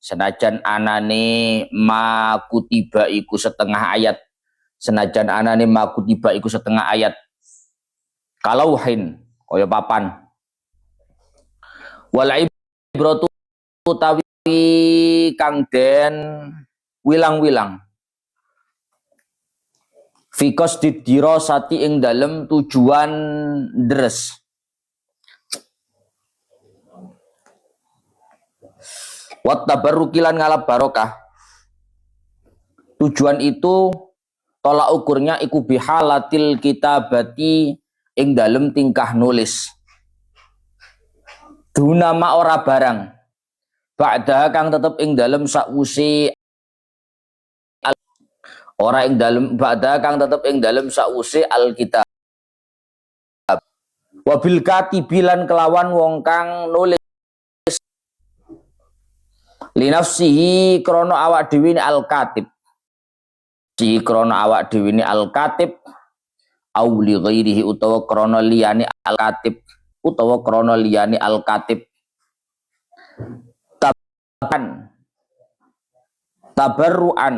senajan anane ma kutiba iku setengah ayat, senajan anane ma kutiba iku setengah ayat, kalauhin kaya papan. Wal ibratu utawi kang den wilang-wilang fikos didirosati ing dalem tujuan deres. Wat tabarrukilan ngalap barokah. Tujuan itu tolak ukurnya iku bihalatil kitabati ing dalem tingkah nulis. Dunama ora barang. Ba'da kang tetep ing dalem sakwuse ora ing dalem ba'da kang tetep ing dalem sakwuse alkitab. Wabil katibilan kelawan wong kang nulis linafsihi krono awak dhewe ni al-katib. Si krono awak dhewe ni al-katib au li ghairihi utawa krono liyane al-katib utawa krono liyane al-katib. Tabarruan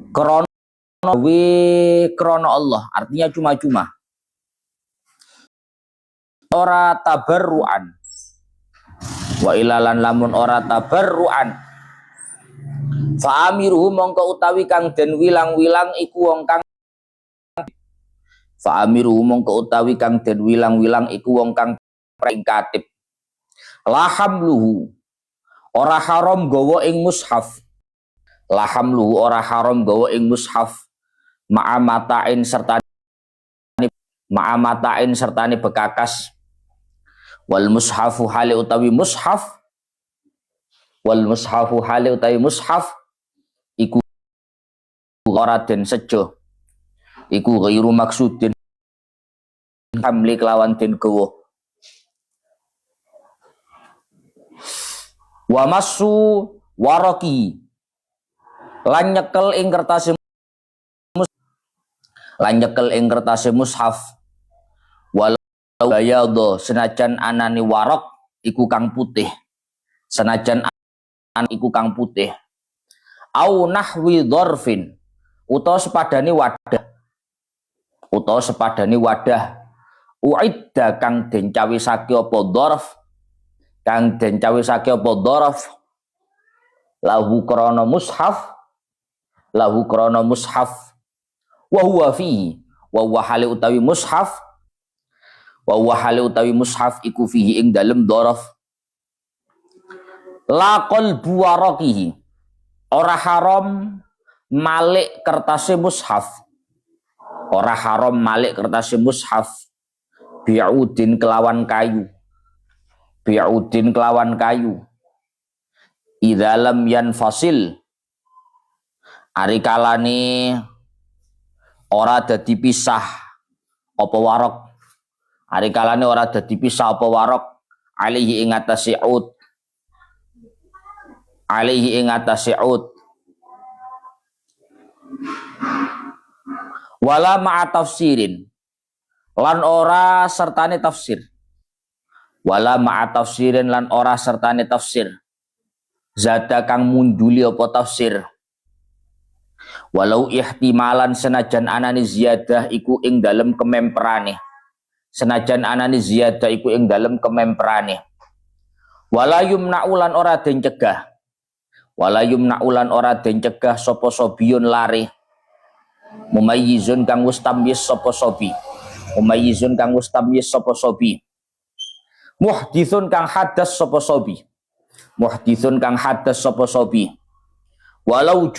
krono krono Allah, artinya cuma-cuma. Ora tabarruan. Wa ilalan lamun ora tabarruan. Fa amiruhu mongko utawi kang den wilang-wilang iku wong kang fa amiruhu mongko utawi kang den wilang-wilang iku wong kang katib. Lahamluhu ora haram gawa ing mushaf. Lahamluhu ora haram gawa ing mushaf ma'amatain sertane bekakas. Wal mushafu hale utawi mushaf iku ora den sejo iku ghairu maksudin hamli kelawan den gawa. Wa masu waraki lan nyekel ing kertase mushaf walau bayadho senajan anane warok iku kang putih, senajan iku kang putih. Au nahwi dzarfin utawa sepadane wadah uidda kang den cawisake apa dzarf lahu krana mushaf wa huwa fihi wa huwa hale utawi mushaf iku fihi ing dalem dzarf. La qalbu waraqihi ora haram malik kertase mushaf, ora haram malik kertase mushaf bi'udin kelawan kayu idza lam yanfasil ari kalane ora dadi pisah apa warok, ari kalane ora dadi pisah apa warok alaihi ing atase ud wala ma'a tafsirin lan ora sertane tafsir zada kang munduli apa tafsir walau ihtimalan senajan anane ziyadah iku ing dalem kememperane wala yumna'ulan ora den cegah sapa sobiyun lare mumayyizun kang wis tamyiz sapa sobi muhditsun kang hadas sapa sobi walau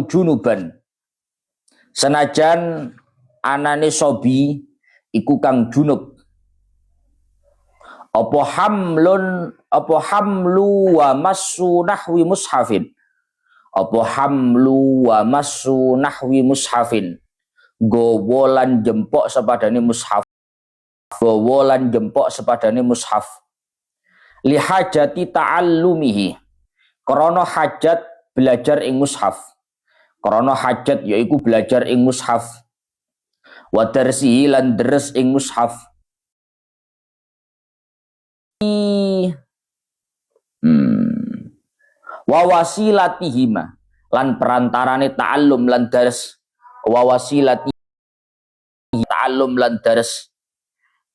junuban senajan anane sobi iku kang junub apa hamlu wa massu nahwi mushafin gowolan jempok sepadane mushaf li hajati ta'allumihi krana hajat belajar ing mushaf yaiku belajar ing mushaf wa darsihi lan deres ing mushaf Wa wasilatihima lan perantarane ta'allum lan dares, wa wasilati ta'allum lan dares,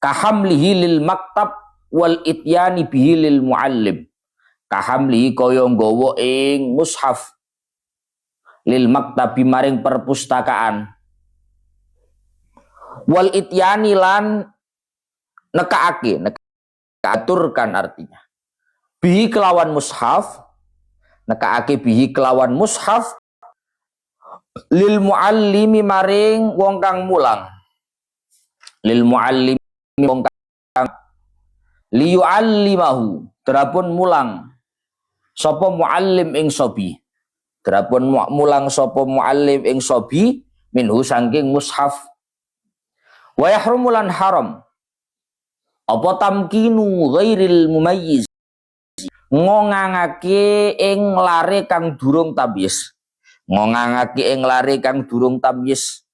kahamlihi lil maktab wal ityani bihi lil muallim, kahamlihi kaya nggawa ing mushaf lil maktabi maring perpustakaan, wal ityani lan nekaake, aturkan artinya, bihi kelawan mushaf, nekaake bihi kelawan mushaf lil muallimi maring wong kang mulang, lil muallimi wong kang liyuallimahu terapun mulang sapa muallim ing sobi, terapun mulang sapa muallim ing sobi minhu sangking mushaf. Wa yahrumu lan haram apa tamkinu ghairil mumayyiz ngongangake ing lare kang durung tamyiz, ngongangake ing lare kang durung tamyiz,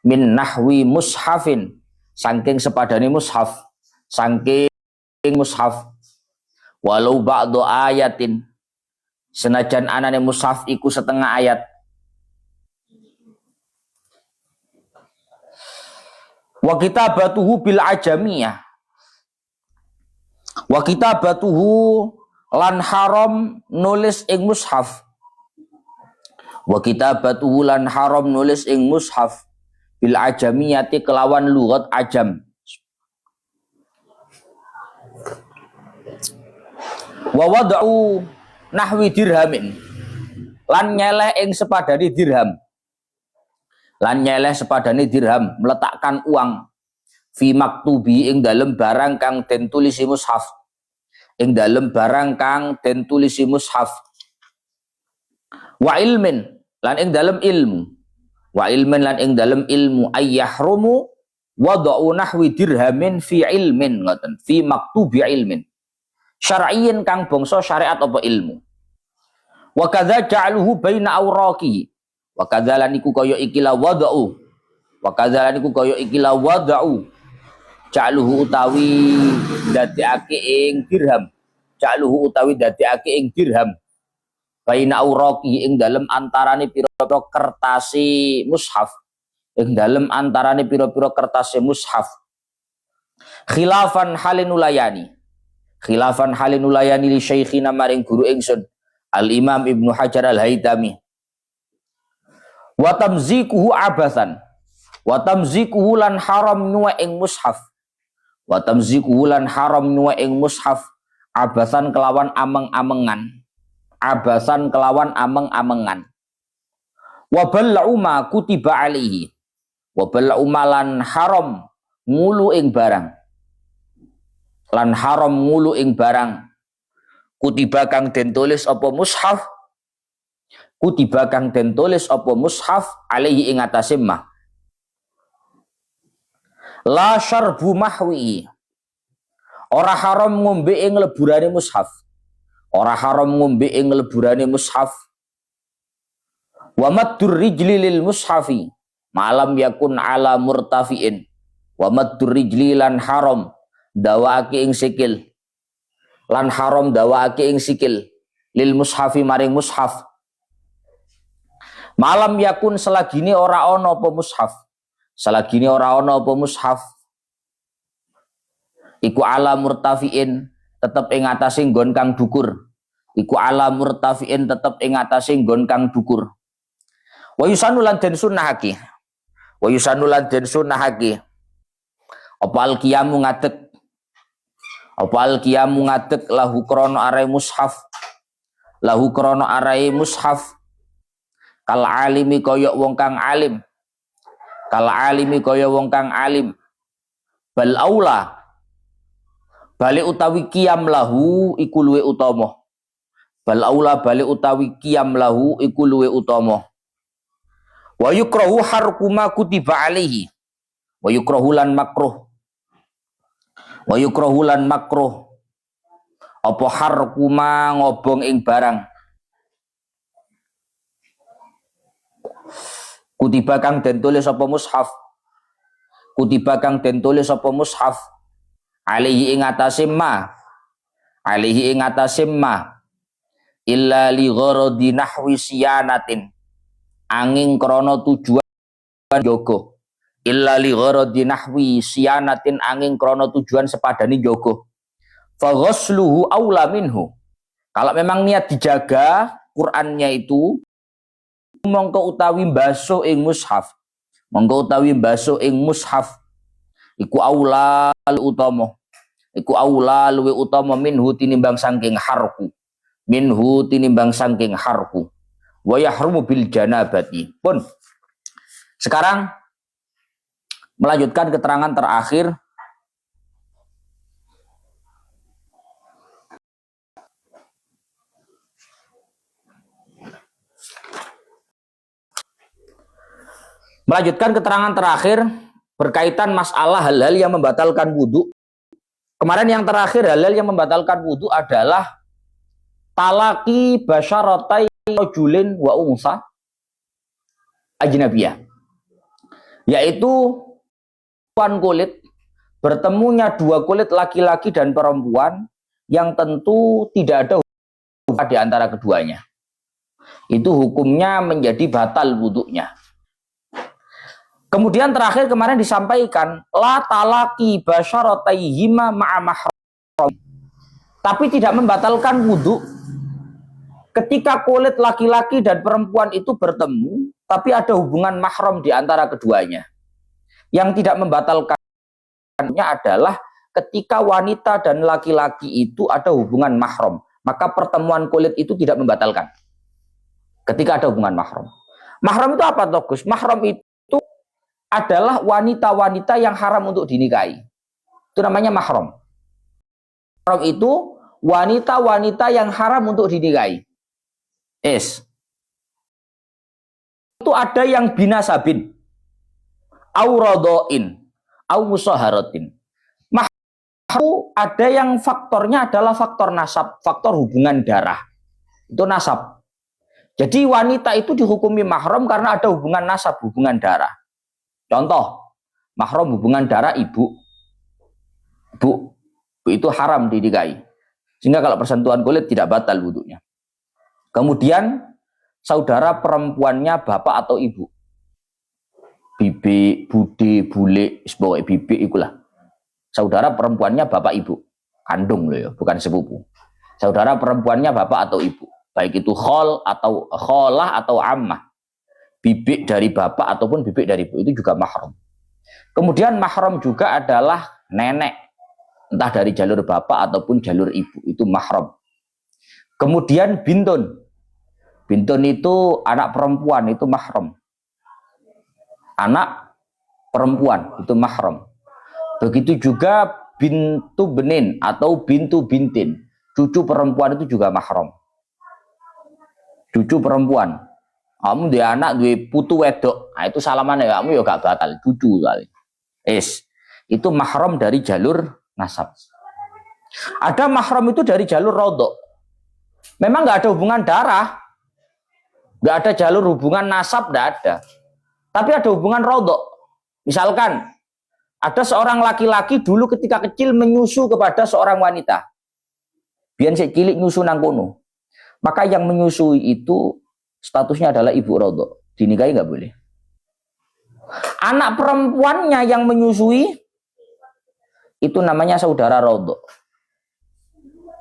min nahwi mushafin saking sepadane mushaf, saking mushaf, walau ba'du ayatin senajan anane mushaf iku setengah ayat. Wa kitabatuhu bil ajamiyah, wa kitabatuhu lan haram nulis ing mushaf, wa kitabatuhu lan haram nulis ing mushaf bil ajamiyati kelawan lughat ajam. Wa wad'u nahwi dirhamin lan nyeleh ing sepadane dirham, lan nyeleh sepadane dirham, meletakkan uang fi maktubi ing dalem barang kang den tulisi mushaf, ing dalem barang kang den tulisi mushaf, wa ilmin lan ing dalem ilmu, wa ilmin lan ing dalem ilmu, ayyahrumu wad'u nahwi dirhamin fi ilmin, ngoten, fi maktubi ilmin syar'iyyin kang bangsa syariat apa ilmu. Wa kadza ja'aluhu baina awraqihi, wa kadza lan iku kaya ikilah wad'u, wa kadza lan iku kaya ikilah wad'u ja'aluhu utawi dadekake ing dirham, ja'aluhu utawi dadekake ing dirham baina awraqihi ing dalem antarane pira-pira kertase mushaf, ing dalem antarane pira-pira kertase mushaf, khilafan halinulayani, khilafan halinulayani li syekhina maring guru ingsun al Imam Ibnu Hajar al Haytami. Wa tamzikuhu abathan, wa tamzikuhu lan haram nuwa ing mushaf, wa tamzikuhu lan haram nuwa ing mushaf abathan kelawan ameng-amengan, abathan kelawan ameng-amengan. Wa bal'u ma kutiba alaihi, wa bal'u lan haram ngulu ing barang, lan haram ngulu ing barang kutiba kang den tulis apa mushaf, kutiba kang den tulis apa mushaf alaihi ing atase ma. La syarbu mahwi, ora haram ngombe ing leburane mushaf, ora haram ngombe ing leburane mushaf. Wa maddur rijli lil mushafi malam yakun ala murtafiin, wa maddur rijli lan haram dawaake ing sikil, lan haram dawaake ing sikil lil mushafi maring mushaf malam yakun selagine ora ana apa mushaf, selagine ora ana apa mushaf iku ala murtafiin tetep ing atase nggon kang dukur, iku ala murtafiin tetep ing atase nggon kang dukur. Wa yusanu lan den sunnahake, wa yusanu lan den sunnahake apa al qiyamu ngadeg, apa al qiyamu ngadeg lahu krana arai mushaf, lahu krana arai mushaf kal alimi kaya wong kang alim, kal alimi kaya wong kang alim, bal aula bali utawi qiyam lahu iku luwe utama, bal aula bali utawi qiyam lahu iku luwe utama. Wa yukrahu harkuma kutiba alaihi, wa yukrahu lan makruh, wa yukrahu lan makruh apa harkuma ngobong ing barang kutiba kang den tulis apa mushaf, kutiba kang den tulis apa mushaf alaihi ing atase ma, alaihi ing atase ma illa li gharadi nahwi siyanatin angin krana tujuan jogo illa li gharadi nahwi siyanatin angin krana tujuan sepadani jogo fa ghusluhu aula minhu. Kalau memang niat dijaga Qur'annya itu mongko utawi basuh ing mushaf iku aula utama luwe utama minhu tinimbang saking harku wa yahrumu bil janabati. Pun sekarang melanjutkan keterangan terakhir berkaitan masalah hal-hal yang membatalkan wudu. Kemarin yang terakhir hal-hal yang membatalkan wudu adalah talaki basyaratai rajulin wa unsa ajnabiyah, yaitu kulit, bertemunya dua kulit laki-laki dan perempuan yang tentu tidak ada hubungan di antara keduanya. Itu hukumnya menjadi batal wudunya. Kemudian terakhir kemarin disampaikan la talaki basyarataihima ma'a mahram, tapi tidak membatalkan wudu ketika kulit laki-laki dan perempuan itu bertemu tapi ada hubungan mahram di antara keduanya. Yang tidak membatalkannya adalah ketika wanita dan laki-laki itu ada hubungan mahram, maka pertemuan kulit itu tidak membatalkan ketika ada hubungan mahram. Mahram itu apa toh Gus? Mahram itu adalah wanita-wanita yang haram untuk dinikahi. Itu namanya mahram. Mahram itu wanita-wanita yang haram untuk dinikahi. Itu ada yang binasabin, au radhain, au musaharatin. Mahram ada yang faktornya adalah faktor nasab, faktor hubungan darah. Itu nasab. Jadi wanita itu dihukumi mahram karena ada hubungan nasab, hubungan darah. Contoh, mahram hubungan darah ibu itu haram dinikahi. Sehingga kalau persentuhan kulit tidak batal wudunya. Kemudian saudara perempuannya bapak atau ibu. Bibi, bude, bule, sebagai bibi ikulah. Saudara perempuannya bapak ibu. Kandung loh ya, bukan sepupu. Saudara perempuannya bapak atau ibu. Baik itu khol atau kholah atau ammah. Bibik dari bapak ataupun bibik dari ibu itu juga mahram. Kemudian mahram juga adalah nenek, entah dari jalur bapak ataupun jalur ibu, itu mahram. Kemudian bintun itu anak perempuan, itu mahram. Anak perempuan itu mahram. Begitu juga bintu benin atau bintu bintin, cucu perempuan itu juga mahram. Cucu perempuan, kamu dia anak dua putu wedok, nah itu salaman ya kamu ya gak batal, cucu kali. Itu mahram dari jalur nasab. Ada mahram itu dari jalur rodok. Memang nggak ada hubungan darah, nggak ada jalur hubungan nasab, nggak ada. Tapi ada hubungan rodok. Misalkan ada seorang laki-laki dulu ketika kecil menyusu kepada seorang wanita. Biar si cilik nyusu nang kono. Maka yang menyusui itu statusnya adalah ibu rodok, dinikahi nggak boleh. Anak perempuannya yang menyusui itu namanya saudara rodok.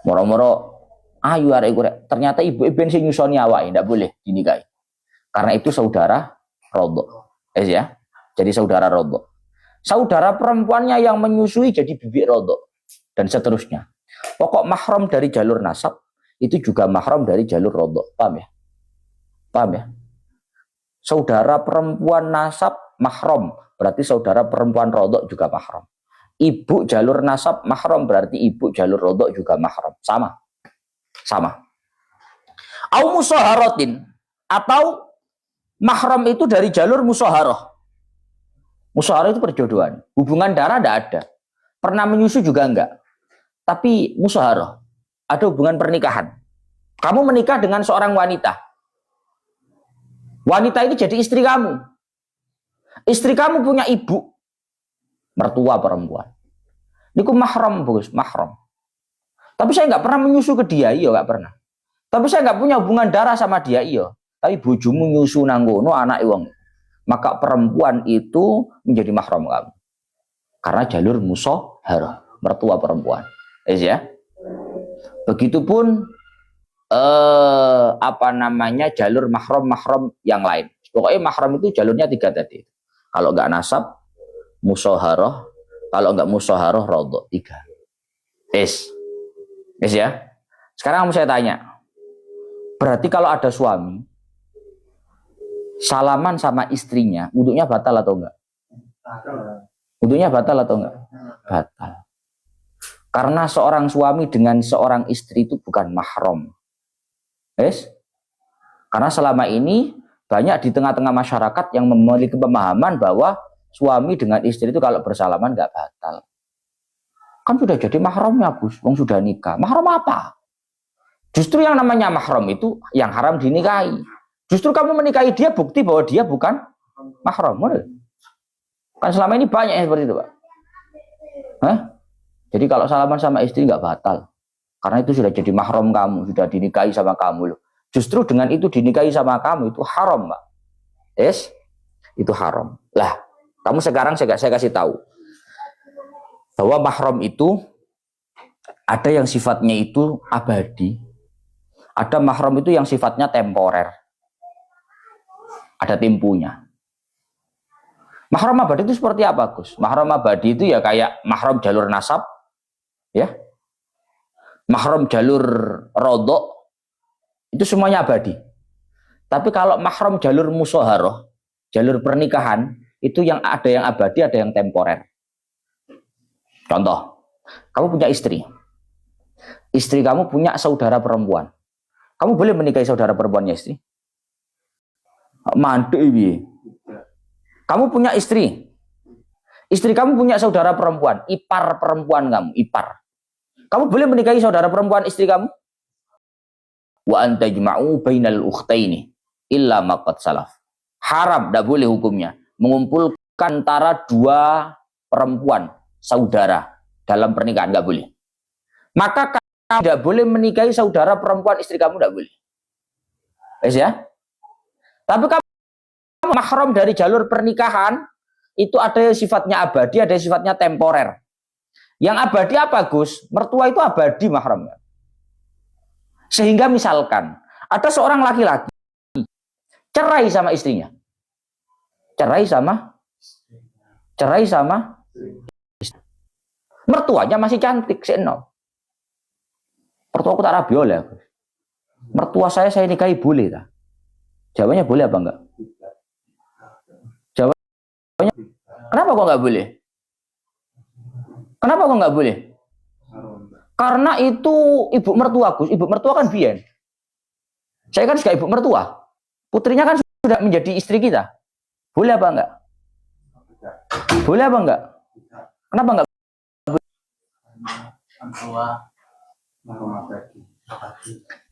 Moro-moro ayu arek kurek, ternyata ibu ben sing nyusoni awake ndak boleh dinikahi. Karena itu saudara rodok. Ya. Jadi saudara rodok. Saudara perempuannya yang menyusui jadi bibik rodok dan seterusnya. Pokok mahram dari jalur nasab itu juga mahram dari jalur rodok. Paham ya? Paham ya? Saudara perempuan nasab mahram, berarti saudara perempuan rodok juga mahram. Ibu jalur nasab mahram, berarti ibu jalur rodok juga mahram. Sama. Au musaharatin, atau mahram itu dari jalur musaharah. Musaharah itu perjodohan. Hubungan darah tidak ada. Pernah menyusu juga enggak. Tapi musaharah. Ada hubungan pernikahan. Kamu menikah dengan seorang wanita. Wanita ini jadi istri kamu. Istri kamu punya ibu. Mertua perempuan. Ini mahram, bagus, mahram. Tapi saya nggak pernah menyusu ke dia, iya nggak pernah. Tapi saya nggak punya hubungan darah sama dia, iya. Tapi bojomu nyusu nanggono anak wong. Maka perempuan itu menjadi mahram kamu. Karena jalur musyawarah, mertua perempuan. Ya. Begitupun jalur mahram yang lain. Pokoknya mahram itu jalurnya 3 tadi. Kalau nggak nasab, musyawarah. Kalau nggak musyawarah, rodok 3. Yes ya. Sekarang saya tanya. Berarti kalau ada suami salaman sama istrinya, wudunya batal atau enggak? Wudunya batal atau enggak? Batal. Karena seorang suami dengan seorang istri itu bukan mahram. Yes? Karena selama ini banyak di tengah-tengah masyarakat yang memiliki pemahaman bahwa suami dengan istri itu kalau bersalaman enggak batal. Kan sudah jadi mahramnya, Gus. Wong sudah nikah. Mahram apa? Justru yang namanya mahram itu yang haram dinikahi. Justru kamu menikahi dia bukti bahwa dia bukan mahram. Kan selama ini banyak yang seperti itu, Pak. Hah? Jadi kalau salaman sama istri nggak batal. Karena itu sudah jadi mahram kamu, sudah dinikahi sama kamu loh. Justru dengan itu dinikahi sama kamu itu haram, Pak. Yes? Itu haram. Lah, kamu sekarang saya kasih tahu bahwa mahram itu ada yang sifatnya itu abadi. Ada mahram itu yang sifatnya temporer. Ada tempunya. Mahram abadi itu seperti apa, Gus? Mahram abadi itu ya kayak mahram jalur nasab, ya. Mahram jalur rodok, itu semuanya abadi. Tapi kalau mahram jalur musyawarah, jalur pernikahan, itu yang ada yang abadi, ada yang temporer. Contoh, kamu punya istri. Istri kamu punya saudara perempuan. Kamu boleh menikahi saudara perempuannya istri? Mantu ini. Kamu punya istri. Istri kamu punya saudara perempuan, ipar perempuan kamu, ipar. Kamu boleh menikahi saudara perempuan istri kamu? Wa antajma'u bainal ukhtaini illa ma qad salaf. Haram, tidak boleh hukumnya mengumpulkan antara 2 perempuan saudara dalam pernikahan, nggak boleh. Maka kamu tidak boleh menikahi saudara perempuan istri kamu, tidak boleh. Ya? Tapi kamu mahram dari jalur pernikahan itu ada yang sifatnya abadi, ada yang sifatnya temporer. Yang abadi apa, Gus? Mertua itu abadi mahramnya. Sehingga misalkan ada seorang laki-laki cerai sama istrinya. Cerai sama mertuanya masih cantik, seno. Mertua aku tak rabi oleh. Mertua saya nikahi boleh tak? Jawabannya boleh apa enggak? Jawabannya kenapa kok enggak boleh? Kenapa kok enggak boleh? Karena itu ibu mertua, Gus. Ibu mertua kan biyen. Saya kan juga ibu mertua. Putrinya kan sudah menjadi istri kita. Boleh apa enggak? Boleh apa enggak? Kenapa enggak?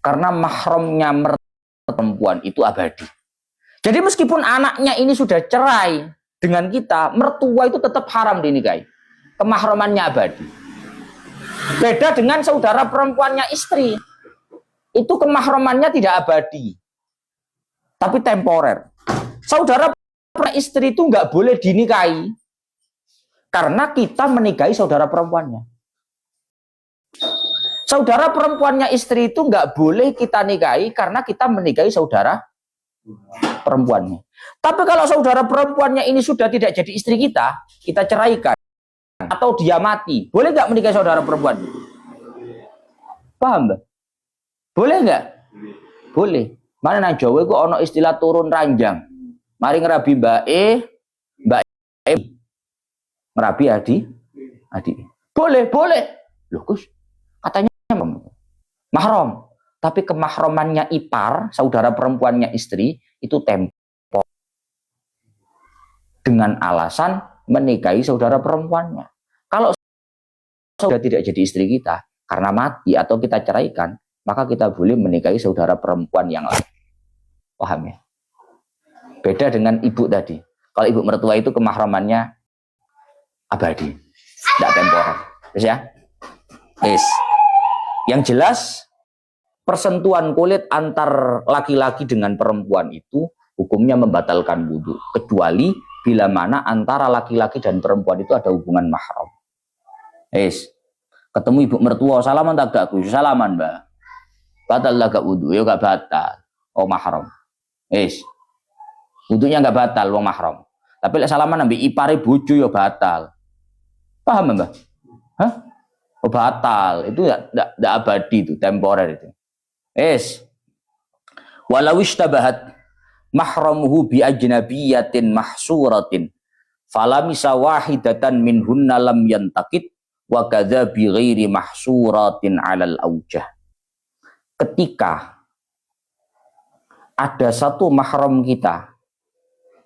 Karena mahramnya perempuan itu abadi. Jadi meskipun anaknya ini sudah cerai dengan kita, mertua itu tetap haram dinikahi. Kemahramannya abadi. Beda dengan saudara perempuannya istri. Itu kemahramannya tidak abadi. Tapi temporer. Saudara istri itu nggak boleh dinikahi. Karena kita menikahi saudara perempuannya. Saudara perempuannya istri itu nggak boleh kita nikahi karena kita menikahi saudara perempuannya. Tapi kalau saudara perempuannya ini sudah tidak jadi istri kita ceraikan atau dia mati, boleh nggak menikahi saudara perempuan? Paham nggak? Boleh nggak? Boleh. Mana nang Jawa itu ono istilah turun ranjang. Mari ngerabi Mbak E, ngerabi Adi. Boleh. Loh, Gus, katanya mahram, tapi kemahramannya ipar, saudara perempuannya istri, itu tempo dengan alasan menikahi saudara perempuannya. Kalau sudah tidak jadi istri kita karena mati atau kita ceraikan, maka kita boleh menikahi saudara perempuan yang lain. Paham ya? Beda dengan ibu tadi. Kalau ibu mertua itu kemahramannya abadi, tidak temporer. Terus ya? Yes. Yang jelas persentuhan kulit antar laki-laki dengan perempuan itu hukumnya membatalkan wudhu, kecuali bila mana antara laki-laki dan perempuan itu ada hubungan mahram. Ketemu ibu mertua, salaman tak gak kus, salaman mbak, batal lah gak wudhu, ya gak batal, oh mahram. Wudhunya gak batal, wong mahram. Tapi lek salaman ambil ipare bojo ya batal. Paham mbak? Hah? Oh batal, itu tidak abadi, itu temporer itu. Walau ishtabahat mahramuhu bi ajnabiyatin mahsuratin falamisa wahidatan minhunna lam yantakid wa kadza bi ghairi mahsuratin 'alal aujah. Ketika ada satu mahram kita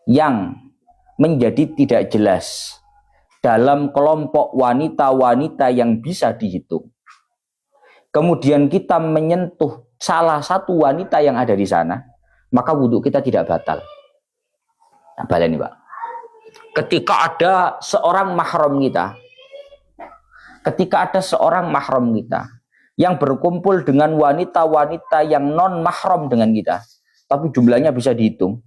yang menjadi tidak jelas dalam kelompok wanita-wanita yang bisa dihitung, kemudian kita menyentuh salah satu wanita yang ada di sana, maka wudhu kita tidak batal. Nah, baleni Pak. Ketika ada seorang mahram kita, yang berkumpul dengan wanita-wanita yang non mahram dengan kita, tapi jumlahnya bisa dihitung,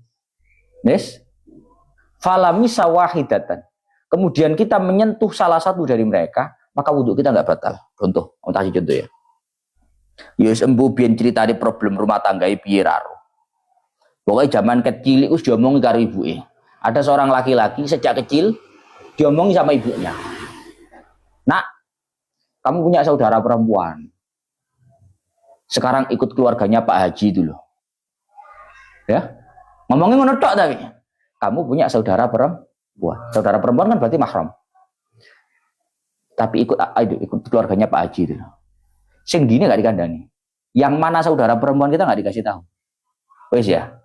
falamisa wahidatan, kemudian kita menyentuh salah satu dari mereka, maka wudhu kita nggak batal. Contoh ya. Yus embu biyen ceritane problem rumah tangga piye raro. Pokoknya zaman kecil itu diomongi karo ibuke. Ada seorang laki-laki sejak kecil diomongi sama ibunya. Nak, kamu punya saudara perempuan. Sekarang ikut keluarganya Pak Haji itu loh. Ya. Ngomongin ngono tok tapi. Kamu punya saudara perempuan. Saudara perempuan kan berarti mahram. Tapi ikut keluarganya Pak Haji itu loh. Sing dini gak dikandani. Yang mana saudara perempuan kita gak dikasih tahu. Wes ya.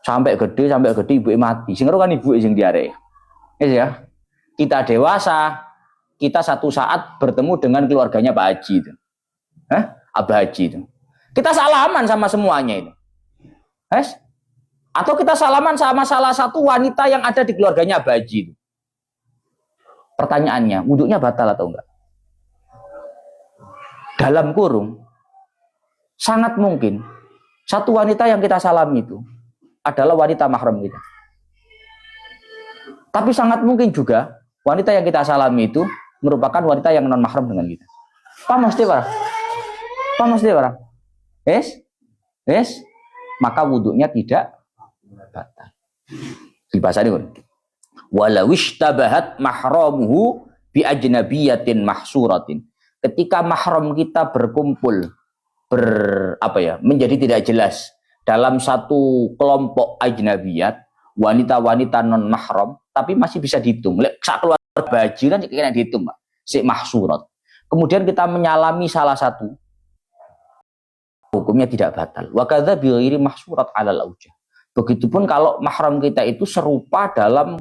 Sampai gede ibu mati. Sing kan ibu sing diare. Wes ya. Kita dewasa, kita satu saat bertemu dengan keluarganya Pak Haji itu. Abah Haji itu. Kita salaman sama semuanya itu. Atau kita salaman sama salah satu wanita yang ada di keluarganya Abah Haji itu. Pertanyaannya, wudhunya batal atau enggak? Dalam kurung, sangat mungkin satu wanita yang kita salami itu adalah wanita mahram kita. Tapi sangat mungkin juga wanita yang kita salami itu merupakan wanita yang non mahram dengan kita. Paham mesti barang? Maka wudhunya tidak batal. Di bahasa ini, walau ishtabahat mahramuhu bi ajnabiyatin mahsuratin. Ketika mahram kita berkumpul menjadi tidak jelas dalam satu kelompok ajnabiyat, wanita-wanita non mahram, tapi masih bisa dihitung. Sak keluarga Haji kan kena dihitung, Pak. Si mahsurat. Kemudian kita menyalami salah satu, hukumnya tidak batal. Wa kadza bi ghairi mahsurat 'alal aujah. Begitupun kalau mahram kita itu serupa dalam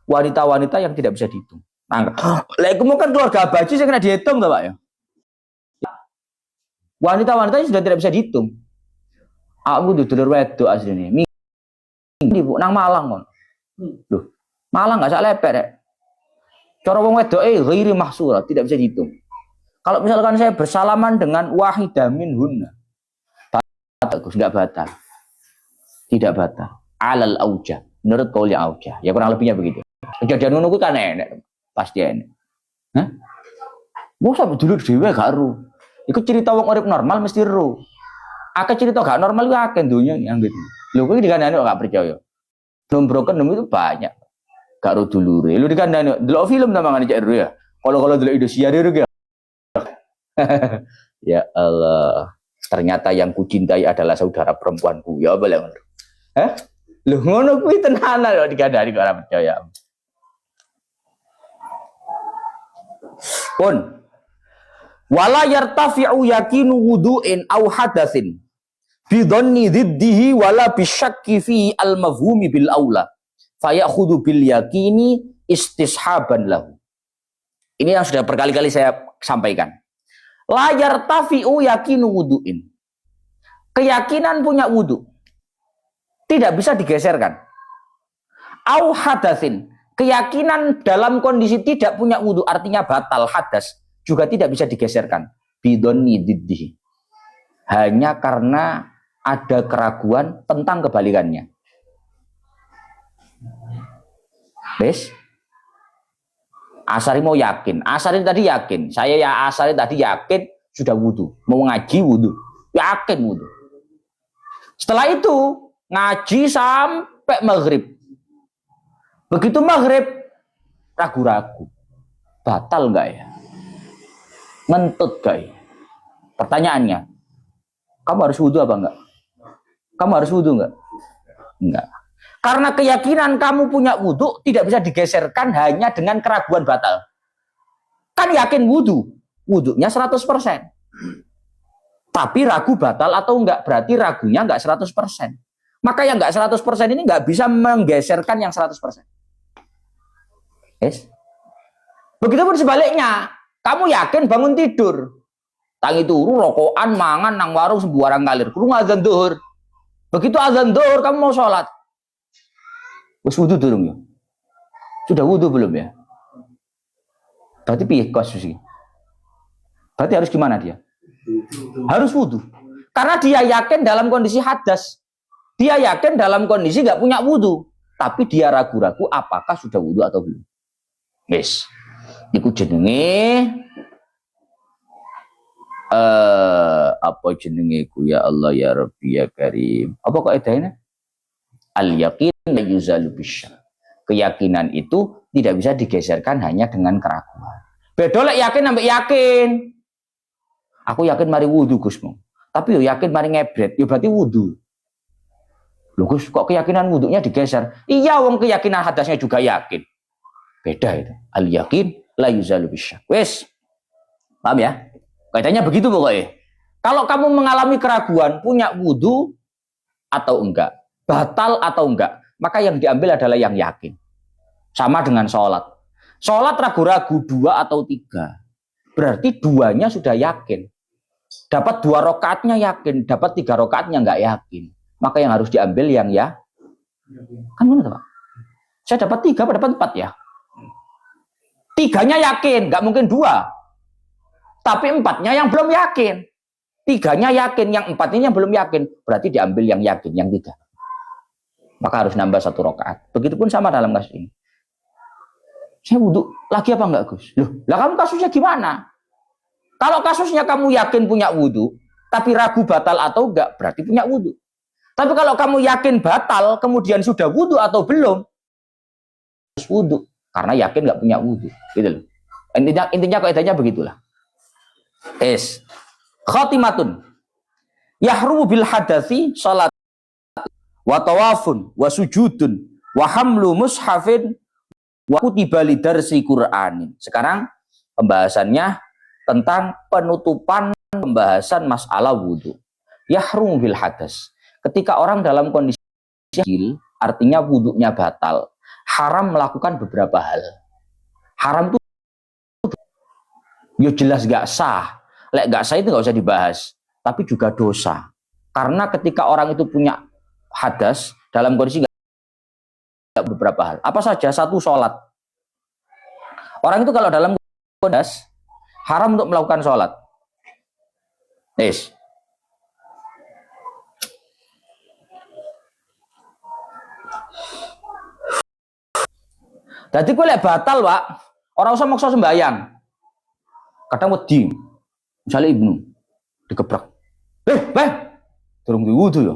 wanita-wanita yang tidak bisa dihitung. Nah, kamu kan keluarga Haji saya kena dihitung Pak ya. Wanita-wanita sudah tidak bisa dihitung. Aku dulur wedok asline. Ini Bu nang Malang kon. Loh, Malang enggak sak lepek rek. Cara wong wedok ghairi mahsurat, tidak bisa dihitung. Kalau misalkan saya bersalaman dengan wahidah minhunna, bagus enggak batal. Tidak batal. Alal aujah. Menurut qaul yang aujah. Ya kurang lebihnya begitu. Kejadian ngono kuwi kan enek. Pasti enek. Mosok dulur dhewe gak ero. Iku cerita wong urip normal mesti ero. Akeh cerita gak normal ku akeh donya yang gitu. Lho kowe dikandani kok gak percaya. Broken itu banyak. Gak ero dulure. Lho dikandani delok film ta mangane cek ero ya. Kalau delok Indosiar itu ya. Ya Allah. Ternyata yang kucintai adalah saudara perempuanku. Ya boleh ngono. Lho ngono kuwi tenanan kok dikandani kok ora percaya. Pun wala yartafi'u yakinu wudu'in aw hadatsin bi dhanni dhiddihi wala bisyakki fi al-mafhumi bil aula fayakhudhu bil yakini istishaban lahu. Ini yang sudah berkali-kali saya sampaikan. La yartafi'u yakinu wudu'in. Keyakinan punya wudu tidak bisa digeserkan. Aw hadatsin. Keyakinan dalam kondisi tidak punya wudu artinya batal hadas juga tidak bisa digeserkan. Bidonni diddihi. hanya karena ada keraguan tentang kebalikannya. Wes, Asari mau yakin, Asari tadi yakin, saya ya Asari tadi yakin sudah wudu, mau ngaji wudu, yakin wudu. Setelah itu ngaji sampai maghrib. Begitu maghrib ragu-ragu, batal nggak ya? Ngentut gak ya? Pertanyaannya, kamu harus wudu apa enggak? Kamu harus wudu enggak? Enggak. Karena keyakinan kamu punya wudu tidak bisa digeserkan hanya dengan keraguan batal. Kan yakin wudu, wudunya 100%. Tapi ragu batal atau enggak, berarti ragunya enggak 100%. Maka yang enggak 100% ini enggak bisa menggeserkan yang 100%. Yes. Begitupun sebaliknya, kamu yakin bangun tidur, tangi turu rokokan mangan nang warung sembarang ngalir, kurung azan zuhur. Begitu azan zuhur kamu mau sholat, wis wudu durung ya? Sudah wudu belum ya? Berarti piye kasus ini? Berarti harus gimana dia? Harus wudu. Karena dia yakin dalam kondisi hadas. Dia yakin dalam kondisi nggak punya wudu, tapi dia ragu-ragu apakah sudah wudu atau belum. Yes. Iku jenenge apa jenenge ku ya Allah ya Rabbi ya Karim. Apa kaidahnya? Al yakin la yuzalu bisyak. Keyakinan itu tidak bisa digeserkan hanya dengan keraguan. Beda lek yakin sampai yakin. Aku yakin mari wudu Gusmu. Tapi yo yakin mari ngebret, yo berarti wudu. Loh Gus, kok keyakinan wudunya digeser? Iya, wong keyakinan hadasnya juga yakin. Beda itu. Al yakin la yuzalu bisyak. Wes. Paham ya? Kaidahnya begitu pokoknya. Kalau kamu mengalami keraguan, punya wudu atau enggak, batal atau enggak, maka yang diambil adalah yang yakin. Sama dengan sholat. Sholat ragu-ragu 2 atau 3. Berarti 2-nya sudah yakin. Dapat 2 rakaatnya yakin, dapat 3 rakaatnya enggak yakin. Maka yang harus diambil yang ya. Kan benar Pak? Saya dapat 3, dapat 4 ya. 3-nya yakin, nggak mungkin 2. Tapi 4-nya yang belum yakin. 3-nya yakin, yang 4-nya belum yakin. Berarti diambil yang yakin, yang 3. Maka harus nambah 1 rakaat. Begitupun sama dalam kasus ini. Saya wudu lagi apa enggak Gus? Loh, lah kamu kasusnya gimana? Kalau kasusnya kamu yakin punya wudu, tapi ragu batal atau enggak, berarti punya wudu. Tapi kalau kamu yakin batal, kemudian sudah wudu atau belum, harus wudu. Karena yakin nggak punya wudu, gitu loh. Intinya kaidahnya begitulah. Khatimatun. Yahrumu bil hadasi salat wa tawafun wa sujudun wa hamlu mushafin wa kutiba lidarsi Qur'anin. Sekarang pembahasannya tentang penutupan pembahasan masalah wudu. Yahrumu bil hadas. Ketika orang dalam kondisi jahil, artinya wudunya batal. Haram melakukan beberapa hal. Haram itu ya jelas gak sah. Lek gak sah itu gak usah dibahas. Tapi juga dosa. Karena ketika orang itu punya hadas dalam kondisi gak beberapa hal. Apa saja? 1, sholat. Orang itu kalau dalam kondisi haram untuk melakukan sholat. Jadi gue lek batal, Pak. Orang usah maksa sembayang. Kadang wedi. Misalnya Ibnu dikebrak. Durung diwudu ya.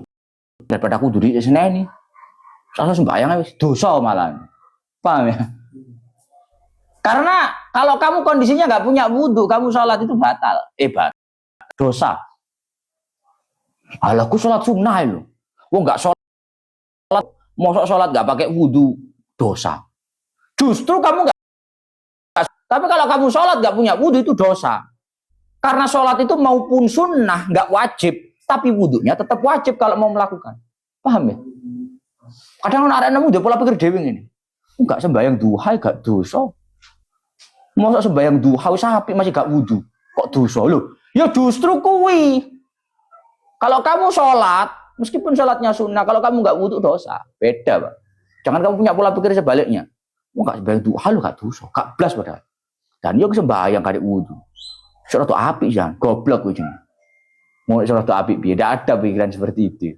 Daripada aku duri seneni. Saya sembayang wis dosa malah. Paham ya? Karena kalau kamu kondisinya nggak punya wudu, kamu sholat itu batal. Batal. Dosa. Alah, aku sholat sunnah loh. Wong nggak sholat, mosok sholat nggak pakai wudu, dosa. Justru kamu nggak. Tapi kalau kamu sholat nggak punya wudu itu dosa. Karena sholat itu maupun sunnah nggak wajib, tapi wudunya tetap wajib kalau mau melakukan. Paham ya? Kadang orang nemu dia pola pikir dewi ini. Enggak sembahyang duha gak dosa. Masa sembahyang duha sapi masih gak wudu. Kok dosa loh? Ya justru kuwi. Kalau kamu sholat, meskipun sholatnya sunnah, kalau kamu nggak wudu dosa. Beda, Pak. Jangan kamu punya pola pikir sebaliknya. Enggak sembahyang duha lo gak dosa, gak blas padahal. Dan yo sembahyang kali wudu. Sholat tuh api jangan, goblok kuwi jenenge. Mau sholat apik piye? Tidak ada pikiran seperti itu.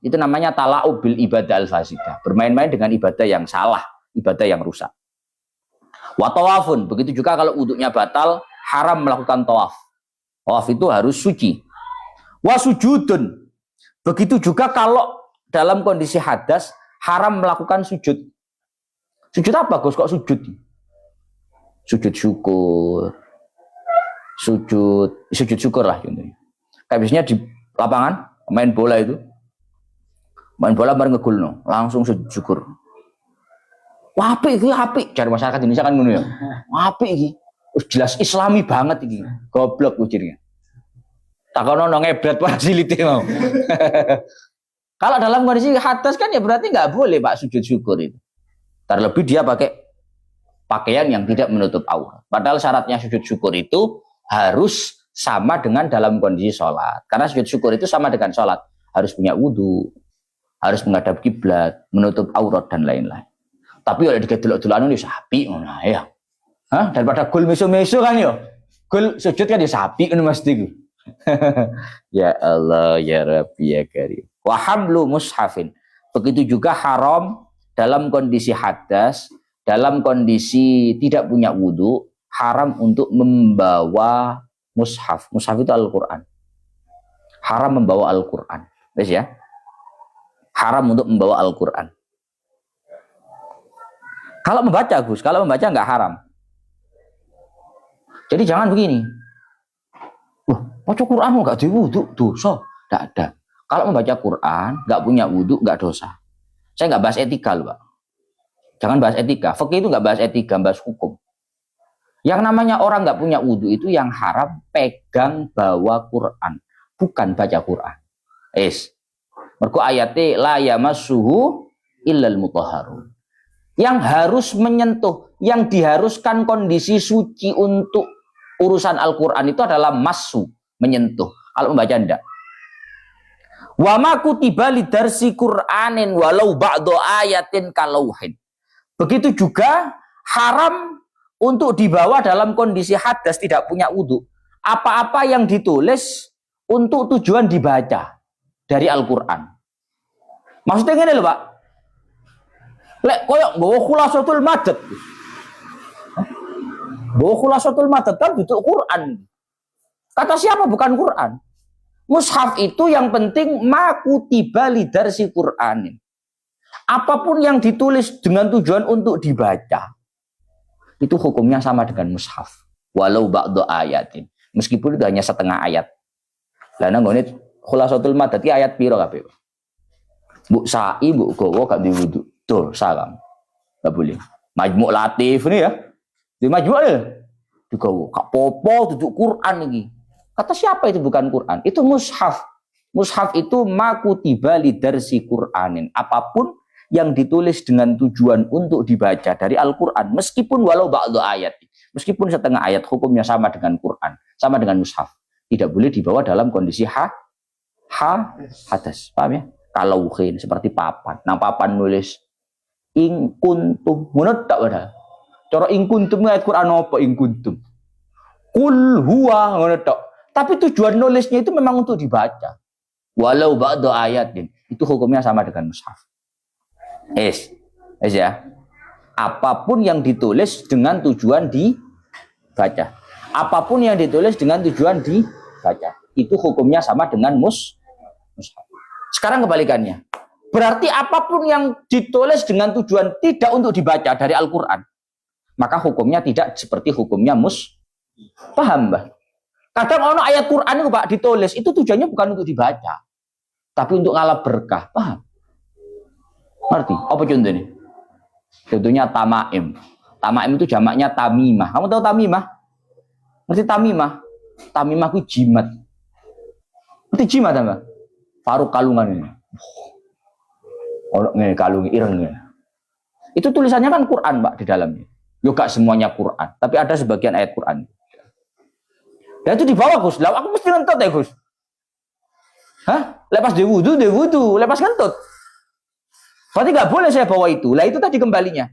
Itu namanya tala'ub bil ibadah al-fasidah. Bermain-main dengan ibadah yang salah, ibadah yang rusak. Wa tawafun, begitu juga kalau wuduknya batal, haram melakukan tawaf. Tawaf itu harus suci. Wa sujudun, begitu juga kalau dalam kondisi hadas, haram melakukan sujud. Sujud apa Gus? Kok sujud? Sujud syukur. Sujud syukur lah contohnya. Kayak biasanya di lapangan main bola itu. Main bola bareng ngegulno, langsung sujud syukur. Wah, apik iki, apik. Cari masyarakat Indonesia kan ngono ya. Apik iki. Wis jelas islami banget iki. Goblok ujarnya. Takono nang ebrat fasilite mau. Kalau dalam kondisi hadas kan ya berarti nggak boleh Pak sujud syukur itu. Terlebih dia pakai pakaian yang tidak menutup aurat. Padahal syaratnya sujud syukur itu harus sama dengan dalam kondisi sholat. Karena sujud syukur itu sama dengan sholat. Harus punya wudhu, harus menghadap kiblat, menutup aurat dan lain-lain. Tapi kalau digedelok-delokan itu sapi, nah ya. Hah? Daripada gol meso-meso kan ya. Gol sujud kan ya sapi ini mesti. Ya Allah, ya Rabbi, ya Karim. Wa hamlu mushafin. Begitu juga haram dalam kondisi hadas, dalam kondisi tidak punya wudhu, haram untuk membawa mushaf. Mushaf itu Al-Quran. Haram membawa Al-Quran. Wes ya. Haram untuk membawa Al-Quran. Kalau membaca Gus, kalau membaca nggak haram. Jadi jangan begini. Wah, baca Quran nggak diwudhu, dosa. Nggak ada. Kalau membaca Quran nggak punya wudhu, nggak dosa. Saya nggak bahas etika loh, Pak. Jangan bahas etika. Fikih itu nggak bahas etika, bahas hukum. Yang namanya orang nggak punya wudhu itu yang haram pegang bawa Quran, bukan baca Quran. Mergo ayate la yamassuhu illal mutahharun. Yang harus menyentuh, yang diharuskan kondisi suci untuk urusan Al-Quran itu adalah massu, menyentuh. Kalau membaca enggak. Wa ma kutiba lidarsi Qur'anin walau ba'du ayatin kalauhin. Begitu juga haram untuk dibawa dalam kondisi hadas tidak punya wudhu. Apa-apa yang ditulis untuk tujuan dibaca dari Al-Quran. Maksudnya gini loh Pak. Lek koyok bawa khulasatul madad. Bawa khulasatul madad kan duduk Quran. Kata siapa bukan Quran? Mushaf itu yang penting ma kutiba lidarsi Qur'anin. Apapun yang ditulis dengan tujuan untuk dibaca. Itu hukumnya sama dengan mushaf. Walau ba'du ayatin. Meskipun itu hanya setengah ayat. Lah nang ngene khulasatul madad iki ayat piro kabeh? Mbok sa'i mbok gowo gak diwudu. Dosa kamu. Gak boleh. Majmu' Latif ini ya. Di majmu' ya. Digowo gak popo duduk Quran iki. Kata siapa itu bukan Quran? Itu mushaf. Mushaf itu ma kutiba lidarsi Qur'anin. Apapun yang ditulis dengan tujuan untuk dibaca dari Al-Quran, meskipun walau ba'du ayat, meskipun setengah ayat, hukumnya sama dengan Quran, sama dengan mushaf, tidak boleh dibawa dalam kondisi hadas, paham ya? Kalau seperti papan, nah papan nulis ing kuntum, menurut tak ada. Cara ing kuntum ayat Quran apa ing kuntum? Kul huwa menurut tak. Tapi tujuan nulisnya itu memang untuk dibaca. Walau ba'du ayatin, itu hukumnya sama dengan mushaf. Ya. Apapun yang ditulis dengan tujuan dibaca. Apapun yang ditulis dengan tujuan dibaca. Itu hukumnya sama dengan mushaf. Sekarang kebalikannya. Berarti apapun yang ditulis dengan tujuan tidak untuk dibaca dari Al-Quran, maka hukumnya tidak seperti hukumnya paham, Mbak? Kadang ono ayat Quran itu Pak ditulis, itu tujuannya bukan untuk dibaca, tapi untuk ngalap berkah, paham? Ngerti? Apa contohnya? Contohnya tamaim. Tamaim itu jamaknya tamimah. Kamu tahu tamimah? Ngerti tamimah? Tamimah itu jimat. Ngerti jimat apa? Faruk kalungan ini. Orang ini kalung ireng ini. Itu tulisannya kan Quran Pak di dalamnya. Yo gak semuanya Quran, tapi ada sebagian ayat Quran. Dan itu dibawa Gus. Lah aku mesti ngentut ya Gus. Hah? Lepas dia wudu, lepas ngentut. Berarti nggak boleh saya bawa itu. Lah itu tadi kembalinya.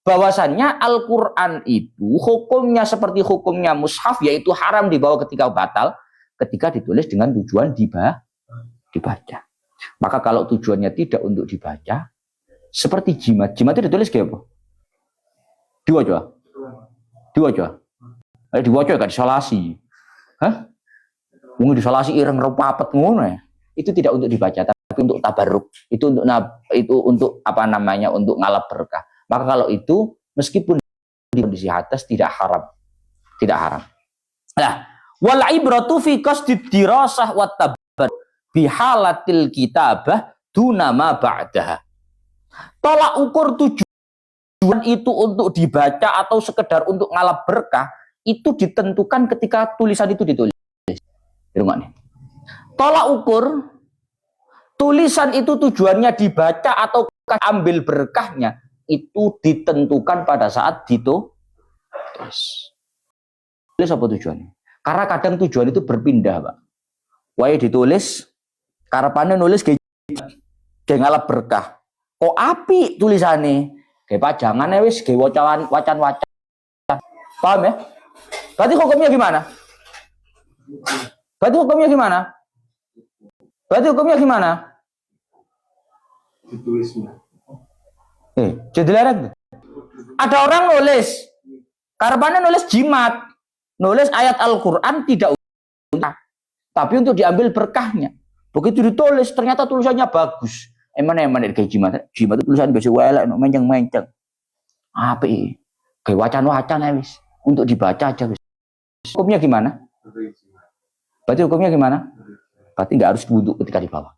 Bahwasannya Al-Quran itu hukumnya seperti hukumnya mushaf, yaitu haram dibawa ketika batal. ketika ditulis dengan tujuan dibaca. Maka kalau tujuannya tidak untuk dibaca, seperti jimat. Jimat itu ditulis kayak apa? Diwaca. Diwaca gak disolasi. Hah? Mungkin disolasi ireng repapet ngono ya. Itu tidak untuk dibaca, tapi untuk tabarruk. Itu untuk apa namanya? Untuk ngalap berkah. Maka kalau itu meskipun di kondisi atas tidak haram. Tidak haram. Nah, wal ibratu fi qasdid dirasah wat tabar bihalatil kitabah duna ma ba'daha. Tolak ukur tujuan itu untuk dibaca atau sekedar untuk ngalap berkah itu ditentukan ketika tulisan itu ditulis. Tolak ukur tulisan itu tujuannya dibaca atau ambil berkahnya itu ditentukan pada saat ditulis. Tulis apa tujuannya? Karena kadang tujuan itu berpindah, Pak. Wae ditulis karepane nulis kayak ngalap berkah. Kok api tulisannya? Kayak pajangan wis kayak wacan. Paham ya? Berarti hukumnya gimana? Ditulisnya. Jadi lereng. Ada orang nulis, karepane nulis jimat, nulis ayat Al-Quran tidak usah, tapi untuk diambil berkahnya. Begitu ditulis, ternyata tulisannya bagus. Emang kayak jimat itu tulisan biasa welek, menceng. Apa ini? Kayak wacan wis, untuk dibaca aja wis. Hukumnya gimana? Berarti hukumnya gimana? Berarti nggak harus duduk ketika di bawah.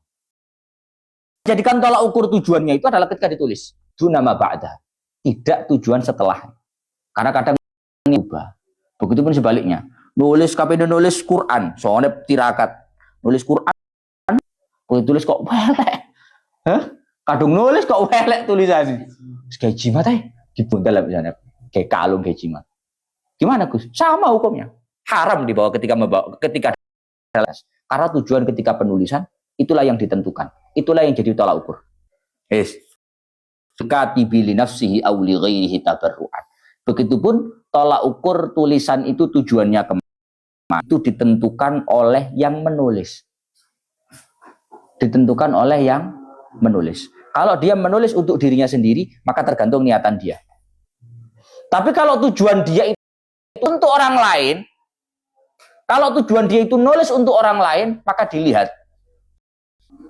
Jadikan tolak ukur tujuannya itu adalah ketika ditulis. Dunama ba'da. Tidak tujuan setelah. Karena kadang berubah. Begitupun sebaliknya. Nulis Quran. Soalnya tirakat. Nulis Quran. Tulis kok welek. Hah? Kadung nulis kok welek tulisannya. Kayak jimat dibuntel lah misalnya. Kayak kalung kayak jimat. Gimana Gus? Sama hukumnya. Haram dibawa ketika karena tujuan ketika penulisan itulah yang ditentukan. Itulah yang jadi tolak ukur. Katibi li nafsihi aw li ghairihi tabarru'an. Begitupun tolak ukur tulisan itu tujuannya kemana itu ditentukan oleh yang menulis. Ditentukan oleh yang menulis. Kalau dia menulis untuk dirinya sendiri, maka tergantung niatan dia. Tapi kalau tujuan dia itu untuk orang lain, kalau tujuan dia itu nulis untuk orang lain, maka dilihat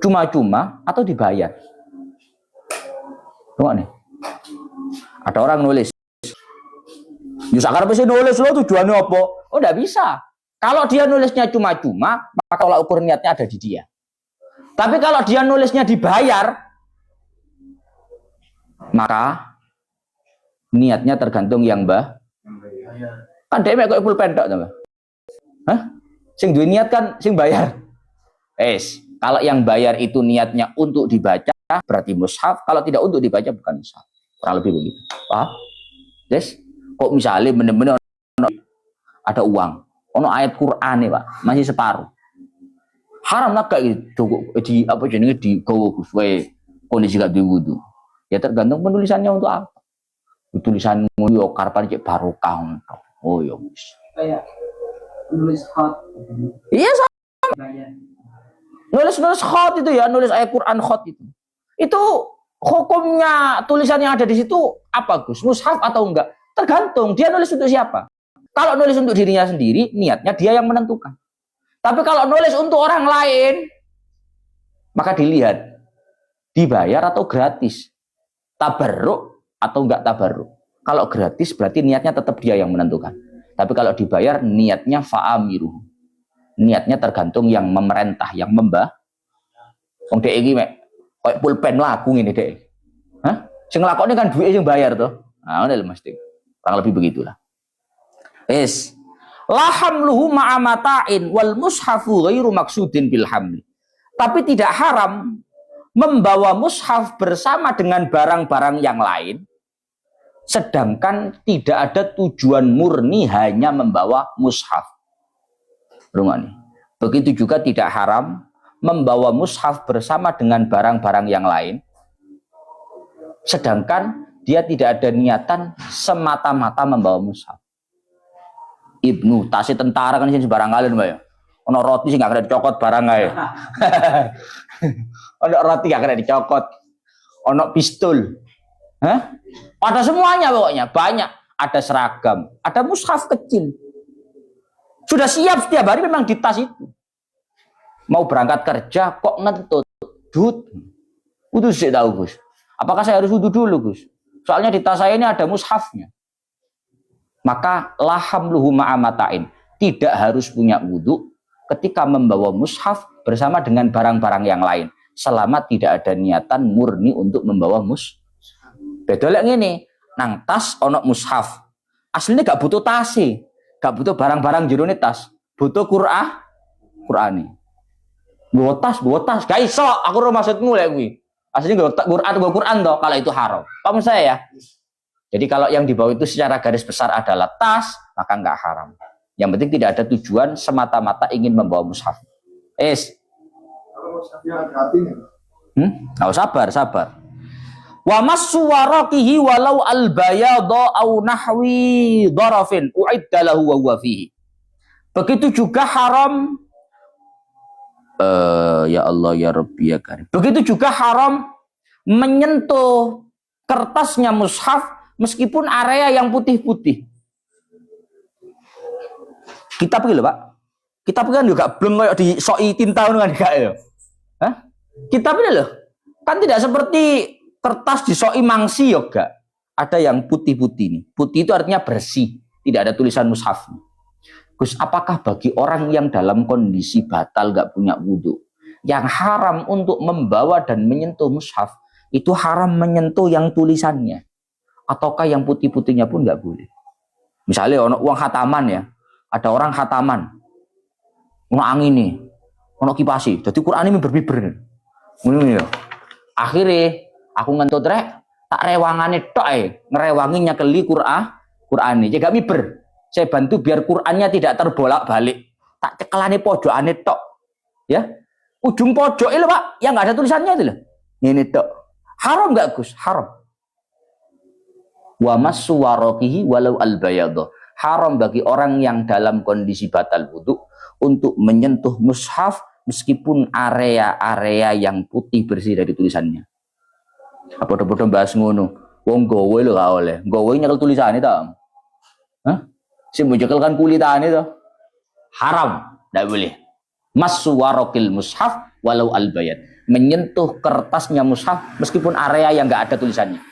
cuma-cuma atau dibayar. Tengok nih. Ada orang nulis. Yusakar pasti nulis lo tujuannya apa? Oh, enggak bisa. Kalau dia nulisnya cuma-cuma, maka tolak ukur niatnya ada di dia. Tapi kalau dia nulisnya dibayar, maka niatnya tergantung yang kan dia kok pulpen tok, Mbah. Hah? Sing duwe niat kan sing bayar. Kalau yang bayar itu niatnya untuk dibaca, berarti mushaf. Kalau tidak untuk dibaca, bukan mushaf. Kurang lebih begitu. Paham? Kok misalnya benar-benar ada uang, ono ayat Quran nih Pak, masih separuh. Haram nak kayak di apa jenenge di gowo Gus wae kondisi gak duwe wudu. Ya tergantung penulisannya untuk apa. Tulisan yo karepan cek barokah. Oh yo wis. Kayak nulis hot. Iya sama. Nulis khot itu ya, nulis ayat Quran khot itu. Itu hukumnya tulisan yang ada di situ apa Gus? Mushaf atau enggak? Tergantung dia nulis untuk siapa. Kalau nulis untuk dirinya sendiri, niatnya dia yang menentukan. Tapi kalau nulis untuk orang lain, maka dilihat dibayar atau gratis, tabarruk atau enggak tabarruk. Kalau gratis berarti niatnya tetap dia yang menentukan. Tapi kalau dibayar niatnya fa'amiru. Niatnya tergantung yang memerintah, yang membah. Wong dhek iki mek koyo pulpen laku ngene dhek. Hah? Sing nglakoni kan duwe sing bayar to. Nah, ngono lho mesti. Kurang lebih begitulah. La hamluhu ma'a mata'in wal mushafu ghairu maksudin bil hamli. Tapi tidak haram membawa mushaf bersama dengan barang-barang yang lain, sedangkan tidak ada tujuan murni hanya membawa mushaf. Rungokne. Begitu juga tidak haram membawa mushaf bersama dengan barang-barang yang lain, sedangkan dia tidak ada niatan semata-mata membawa mushaf. Ibnu tasih tentara kan sing sembarang kalian Mbak ya. Ono roti sih nggak kena dicokot barang ae. Ono roti nggak kena dicokot. Ono pistol. Hah? Ada semuanya pokoknya, banyak. Ada seragam, ada mushaf kecil. Sudah siap setiap hari memang di tas itu. Mau berangkat kerja kok ngentut. Dut. Wudu sih tahu Gus. Apakah saya harus wudu dulu Gus? Soalnya di tas saya ini ada mushafnya. Maka laham luhu ma'amatain. Tidak harus punya wudu ketika membawa mushaf bersama dengan barang-barang yang lain. Selama tidak ada niatan murni untuk membawa mushaf. Beda lek ngene, nang tas ono mushaf. Aslinya gak butuh tas sih. Gak butuh barang-barang jerone tas. Butuh Qur'ani. Bawa tas. Gak iso, aku ora maksudmu lek kuwi. Aslinya gak Qur'an toh, kalau itu haram. Paham saya ya? Jadi kalau yang dibawa itu secara garis besar adalah tas, maka nggak haram. Yang penting tidak ada tujuan semata-mata ingin membawa mushaf. Kalau mushafnya ada artinya. Nah, sabar. Wa massuwaraqihi walau al-bayadha au nahwi dharafin uidda lahu wa huwa fihi. Begitu juga haram ya Allah ya Rabbi ya Karim. Begitu juga haram menyentuh kertasnya mushaf meskipun area yang putih-putih. Kitab gitu Pak. Kitab kan juga belum kayak di soi tinta kan enggak ya. Hah? Kitab ini loh. Kan tidak seperti kertas di soi mangsi yoga. Ada yang putih-putih nih. Putih itu artinya bersih, tidak ada tulisan mushaf. Gus, apakah bagi orang yang dalam kondisi batal gak punya wudhu, yang haram untuk membawa dan menyentuh mushaf, itu haram menyentuh yang tulisannya? Ataukah yang putih-putihnya pun nggak boleh? Misalnya ono uang khataman ya, ada orang khataman, ono angin nih, ono kipasi, jadi Quran ini berbiber. Ini ya. Akhirnya aku ngentut rek, tak rewangane tok ngerewangi nyakeli Quran ini, jaga miber. Saya bantu biar Qurannya tidak terbolak-balik. Tak cekelane pojokane tok, ya. Ujung pojok itu Pak, yang nggak ada tulisannya itu loh. Ini tok. Haram nggak Gus? Haram. Wa massuwaraqihi walau al-bayadha. Haram bagi orang yang dalam kondisi batal wudu untuk menyentuh mushaf meskipun area-area yang putih bersih dari tulisannya. Apa podo-podo bahas ngono. Wong gowe lho gak oleh. Gowe nyekel tulisane ta. Hah? Sing nyekel kan kulitane to. Haram, ndak boleh. Massuwaraqil mushaf walau al-bayad. Menyentuh kertasnya mushaf meskipun area yang enggak ada tulisannya.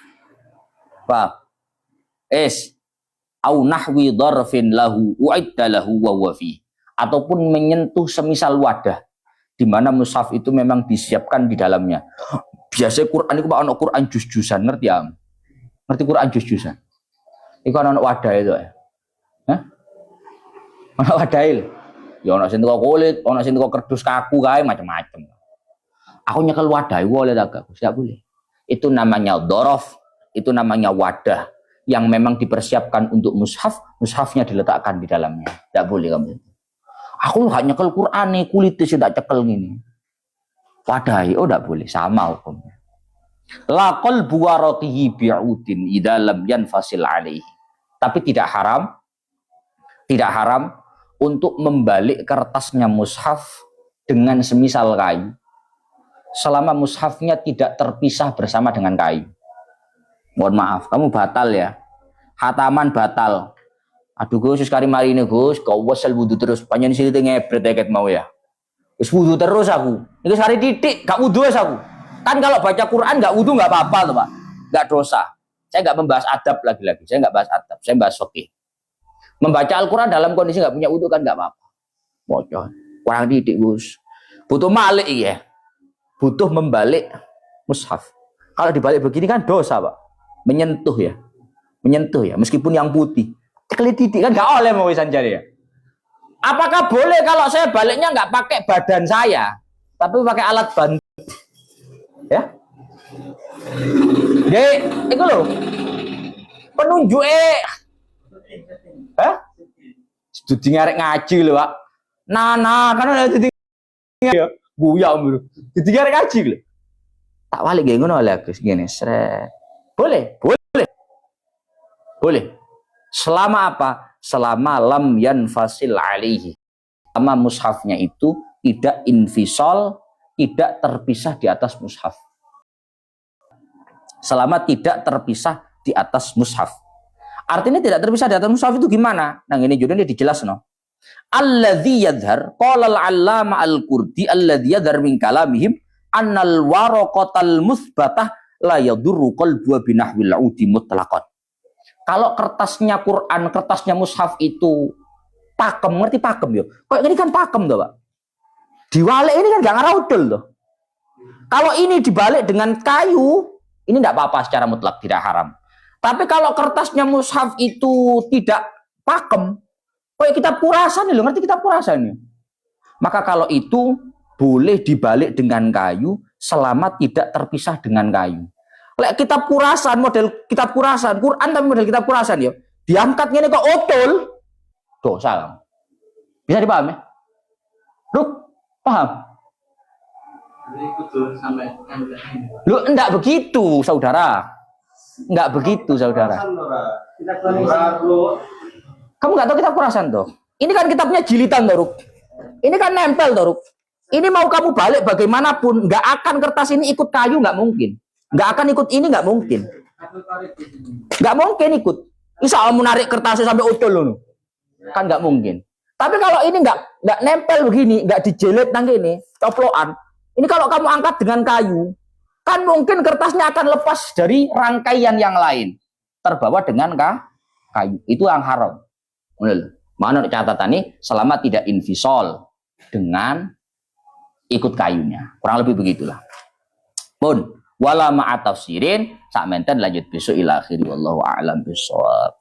Paham? Au nahwi dharfin lahu uidda lahu wa huwa fi, ataupun menyentuh semisal wadah di mana mushaf itu memang disiapkan di dalamnya. Biasanya Quran itu Pak ono Quran juz-juzan, ngerti ya? Ngerti Quran juz-juzan? Iku ono wadah itu ya. Hah? Ono wadah itu. Ya ono sing teko kulit, ono sing teko kerdus kaku kae macam-macam. Aku nyekel wadah boleh tak Gus? Enggak boleh. Itu namanya dhorof, itu namanya wadah yang memang dipersiapkan untuk mushaf, mushafnya diletakkan di dalamnya. Tidak boleh kamu. Aku nggak nyekel Quran nih, kulitnya sudah cekel gini. Padahal, oh tidak boleh, sama hukumnya. La qalbu waraqihi bi'udin idza lam yanfasil alaihi. Tapi tidak haram untuk membalik kertasnya mushaf dengan semisal kayu. Selama mushafnya tidak terpisah bersama dengan kayu. Mohon maaf, kamu batal ya. Khataman batal. Aduh Gus, sekali mari ini Gus, kau wasal wudu terus. Panjang sini ngebret deket mau ya. Terus wudu terus aku. Ini sekali titik, gak wudu aku. Kan kalau baca Quran gak wudu gak apa-apa tuh Pak. Gak dosa. Saya gak membahas adab lagi-lagi. Saya gak bahas adab, saya bahas fikih. Membaca Al-Quran dalam kondisi gak punya wudu kan gak apa-apa. Bocor. Kurang titik Gus. Butuh malik ya. Butuh membalik mushaf. Kalau dibalik begini kan dosa Pak. Menyentuh ya, meskipun yang putih, cekel titik kan nggak oleh mau sanjari ya. Apakah boleh kalau saya baliknya nggak pakai badan saya, tapi pakai alat bantu? Ya, jadi itu loh penunjuk studi ngarek ngaji loh Pak. Nah, karena ada titik ya, buya om, titik ngarek ngaji loh. Tak balik gini ngono oleh Gus gini, seret. Boleh. Selama apa? Selama lam yanfasil alaihi. Sama mushafnya itu tidak infisol, tidak terpisah di atas mushaf. Selama tidak terpisah di atas mushaf. Artinya tidak terpisah di atas mushaf itu gimana? Nah ini juga dijelas no. Alladzi yadhar qala al-allama al-Qurdi alladzi yadhar min kalamihim annal waraqatal musbatah la yadurru qalbu binahwil udi mutlaqan. Kalau kertasnya Quran, kertasnya mushaf itu pakem, ngerti pakem yo. Kok ini kan pakem tuh, Pak. Diwalik ini kan gak ngaraudel tuh. Kalau ini dibalik dengan kayu, ini tidak apa-apa secara mutlak, tidak haram. Tapi kalau kertasnya mushaf itu tidak pakem, kayak kitab kurasan loh, ngerti kitab kurasan ya? Maka kalau itu boleh dibalik dengan kayu selama tidak terpisah dengan kayu. Lek kitab kurasan, model kitab kurasan, Quran tapi model kitab kurasan ya, diangkatnya ini kok otol, dosa. Bisa dipahami? Ruk, paham? Lu enggak begitu, saudara. Enggak begitu, saudara. Kamu enggak tahu kitab kurasan tuh? Ini kan kitabnya jilitan, Toruk. Ini kan nempel, Toruk. Ini mau kamu balik bagaimanapun, enggak akan kertas ini ikut kayu, enggak mungkin. Enggak akan ikut ini, enggak mungkin. Enggak mungkin ikut. Bisa kamu narik kertasnya sampai utuh loh. Kan enggak mungkin. Tapi kalau ini enggak nempel begini, enggak dijilid nang ini, coplokan. Ini kalau kamu angkat dengan kayu, kan mungkin kertasnya akan lepas dari rangkaian yang lain, terbawa dengan kayu. Itu yang haram. Mana catatan ini selama tidak infisol dengan ikut kayunya. Kurang lebih begitulah. Pun wala ma'at tafsirin sak menten lanjut besok ila akhiri wallahu a'lam bishawab.